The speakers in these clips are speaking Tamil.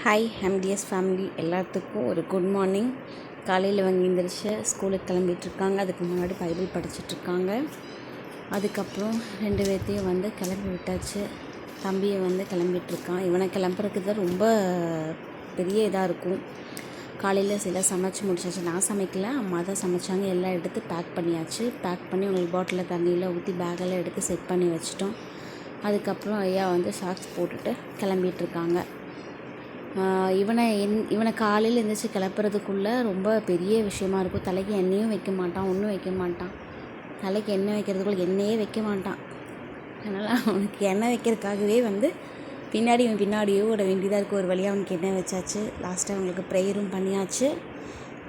ஹாய் எம்டிஎஸ் ஃபேமிலி எல்லாத்துக்கும் ஒரு குட் மார்னிங். காலையில் எந்திரிச்சு ஸ்கூலுக்கு கிளம்பிகிட்ருக்காங்க. அதுக்கு முன்னாடி பைபிள் படிச்சுட்ருக்காங்க. அதுக்கப்புறம் 2 பேர்த்தையும் கிளம்பி விட்டாச்சு. தம்பியை கிளம்பிகிட்ருக்கான். இவனை கிளம்புறதுக்கு தான் ரொம்ப பெரிய இதாக இருக்கும். காலையில் சில சமைச்சு முடிச்சாச்சு. நான் சமைக்கல, அம்மா தான் சமைச்சாங்க. எல்லாம் எடுத்து பேக் பண்ணியாச்சு. பேக் பண்ணி உங்களுக்கு பாட்டிலில் தண்ணியில் ஊற்றி பேக்கெல்லாம் எடுத்து செட் பண்ணி வச்சிட்டோம். அதுக்கப்புறம் ஐயா சாக்ஸ் போட்டுட்டு கிளம்பிகிட்ருக்காங்க. இவனை காலையில் எழுந்திரிச்சி கிளப்புறதுக்குள்ளே ரொம்ப பெரிய விஷயமா இருக்கும். தலைக்கு எண்ணெயும் வைக்க மாட்டான், ஒன்றும் வைக்க மாட்டான். தலைக்கு எண்ணெய் வைக்கிறதுக்குள்ளே எண்ணெயே வைக்க மாட்டான். அதனால் அவனுக்கு எண்ணெய் வைக்கிறதுக்காகவே இவன் பின்னாடியே ஓட வேண்டியதாக இருக்குது. ஒரு வழியாக அவனுக்கு எண்ணெய் வச்சாச்சு. லாஸ்ட்டாக அவங்களுக்கு ப்ரேயரும் பண்ணியாச்சு.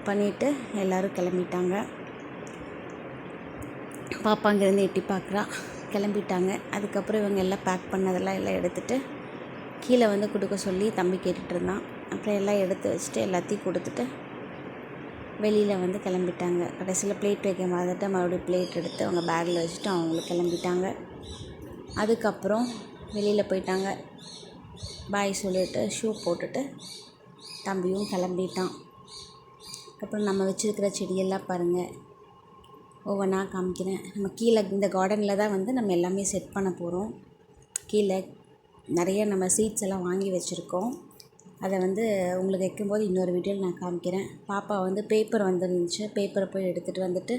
பண்ணிவிட்டு எல்லோரும் கிளம்பிட்டாங்க. பாப்பா அங்கேருந்து எட்டி பார்க்குறா. கிளம்பிட்டாங்க. அதுக்கப்புறம் இவங்க எல்லாம் பேக் பண்ணதெல்லாம் எல்லாம் எடுத்துகிட்டு கீழே கொடுக்க சொல்லி தம்பி கேட்டுட்ருந்தான். அப்புறம் எல்லாம் எடுத்து வச்சுட்டு எல்லாத்தையும் கொடுத்துட்டு வெளியில் கிளம்பிட்டாங்க. கடைசியில் பிளேட் வைக்க மாதிரிட்டு மறுபடியும் பிளேட் எடுத்து அவங்க பேக்கில் வச்சுட்டு அவங்களுக்கு கிளம்பிட்டாங்க. அதுக்கப்புறம் வெளியில் போயிட்டாங்க. பாய் சொல்லிவிட்டு ஷூ போட்டுட்டு தம்பியும் கிளம்பிட்டான். அப்புறம் நம்ம வச்சுருக்கிற செடியெல்லாம் பாருங்கள், ஒவ்வொன்றா காமிக்கிறேன். நம்ம கீழே இந்த கார்டனில் தான் நம்ம எல்லாமே செட் பண்ண போகிறோம். கீழே நிறைய நம்ம சீட்ஸ் எல்லாம் வாங்கி வச்சுருக்கோம். அதை உங்களுக்கு வைக்கும்போது இன்னொரு வீடியோவில் நான் காமிக்கிறேன். பாப்பா பேப்பர் வந்துருந்துச்சு. பேப்பரை போய் எடுத்துகிட்டு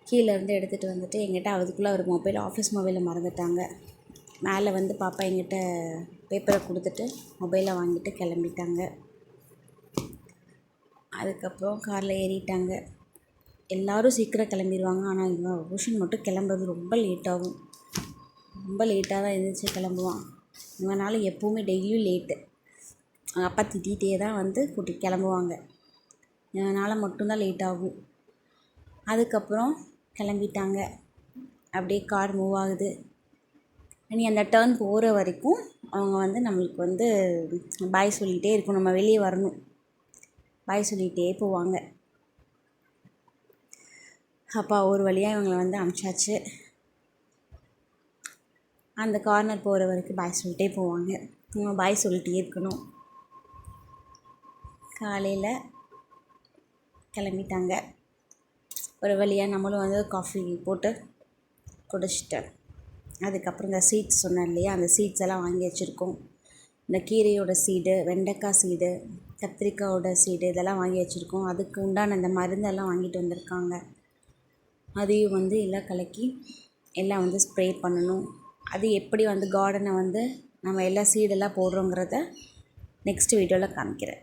கீழேருந்து எடுத்துகிட்டு எங்கிட்ட அதுக்குள்ளே ஒரு மொபைல், ஆஃபீஸ் மொபைலை மறந்துட்டாங்க. மேலே பாப்பா எங்கிட்ட பேப்பரை கொடுத்துட்டு மொபைலை வாங்கிட்டு கிளம்பிட்டாங்க. அதுக்கப்புறம் காரில் ஏறிட்டாங்க. எல்லோரும் சீக்கிரம் கிளம்பிடுவாங்க. ஆனால் இவன் ரோஷன் மட்டும் கிளம்புறது ரொம்ப லேட்டாகும். ரொம்ப லேட்டாக தான் எழுந்திரிச்சு கிளம்புவான். இவனால் எப்போவுமே டெய்லியும் லேட்டு. அவங்க அப்பா திட்டிகிட்டே தான் கூட்டிகிட்டு கிளம்புவாங்க. இவனால் மட்டும்தான் லேட் ஆகும். அதுக்கப்புறம் கிளம்பிட்டாங்க. அப்படியே கார் மூவ் ஆகுது. இனி அந்த டர்ன் போகிற வரைக்கும் அவங்க நம்மளுக்கு பாய் சொல்லிகிட்டே இருக்கும். நம்ம வெளியே வரணும். பாய் சொல்லிகிட்டே போவாங்க. அப்பா ஒரு வழியாக இவங்களை அனுப்பிச்சாச்சு. அந்த கார்னர் போகிற வரைக்கும் பாய் சொல்லிட்டே போவாங்க. இவங்க பாய் சொல்லிகிட்டே இருக்கணும். காலையில் கிளம்பிட்டாங்க. ஒரு வழியாக நம்மளும் காஃபி போட்டு குடிச்சிட்டேன். அதுக்கப்புறம் இந்த சீட்ஸ் சொன்னேன் இல்லையா, அந்த சீட்ஸ் எல்லாம் வாங்கி வச்சுருக்கோம். இந்த கீரையோட சீடு, வெண்டைக்காய் சீடு, கத்திரிக்காயோட சீடு இதெல்லாம் வாங்கி வச்சுருக்கோம். அதுக்கு உண்டான இந்த மருந்தெல்லாம் வாங்கிட்டு வந்திருக்காங்க. அதையும் எல்லாம் கலக்கி எல்லாம் ஸ்ப்ரே பண்ணணும். அது எப்படி கார்டனை நம்ம எல்லா சீடெல்லாம் போடுறோங்கிறத நெக்ஸ்ட் வீடியோவில் காமிக்கிறேன்.